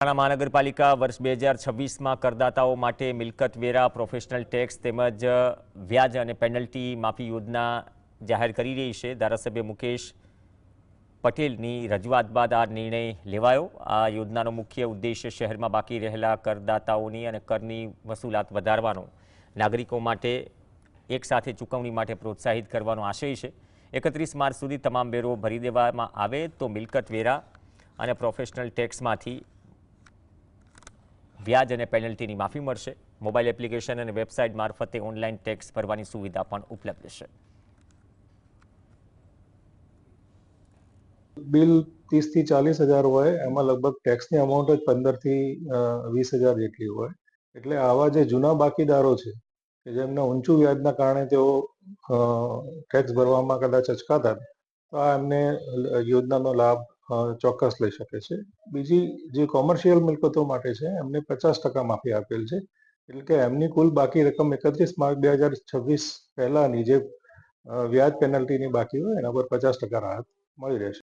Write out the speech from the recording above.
મહાનગરપાલિકા વર્ષ 2026માં કરદાતાઓ માટે મિલકત વેરા, પ્રોફેશનલ ટેક્સ તેમજ વ્યાજ અને પેનલ્ટી માફી યોજના જાહેર કરી રહી છે। ધારાસભ્ય મુકેશ પટેલની રજૂઆત બાદ આ નિર્ણય લેવાયો। આ યોજનાનો મુખ્ય ઉદ્દેશ્ય શહેરમાં બાકી રહેલા કરદાતાઓની અને કરની વસૂલાત વધારવાનો, નાગરિકો માટે એકસાથે ચૂકવણી માટે પ્રોત્સાહિત કરવાનો આશય છે। 31 માર્ચ સુધી તમામ વેરો ભરી દેવામાં આવે તો મિલકત વેરા અને પ્રોફેશનલ ટેક્સમાંથી વ્યાજ અને પેનલ્ટીની માફી મળશે। મોબાઈલ એપ્લિકેશન અને વેબસાઇટ મારફતે ઓનલાઈન ટેક્સ ભરવાની સુવિધા પણ ઉપલબ્ધ છે। બિલ 30 થી 40 હજાર હોય, એમાં લગભગ ટેક્સની અમાઉન્ટ જ 15 થી 20 હજાર જેટલી હોય। એટલે આવા જે જૂના બાકીદારો છે કે જેમને ઊંચું વ્યાજના કારણે તેઓ ટેક્સ ભરવામાં કદાચ અચકાતા, તો આ એમને યોજનાનો લાભ ચોક્કસ લઈ શકે છે। બીજી જે કોમર્શિયલ મિલકતો માટે છે એમને 50% માફી આપેલ છે। એટલે કે એમની કુલ બાકી રકમ 31 માર્ચ 2026 પહેલાની જે વ્યાજ પેનલ્ટીની બાકી હોય એના પર 50% રાહત મળી રહેશે।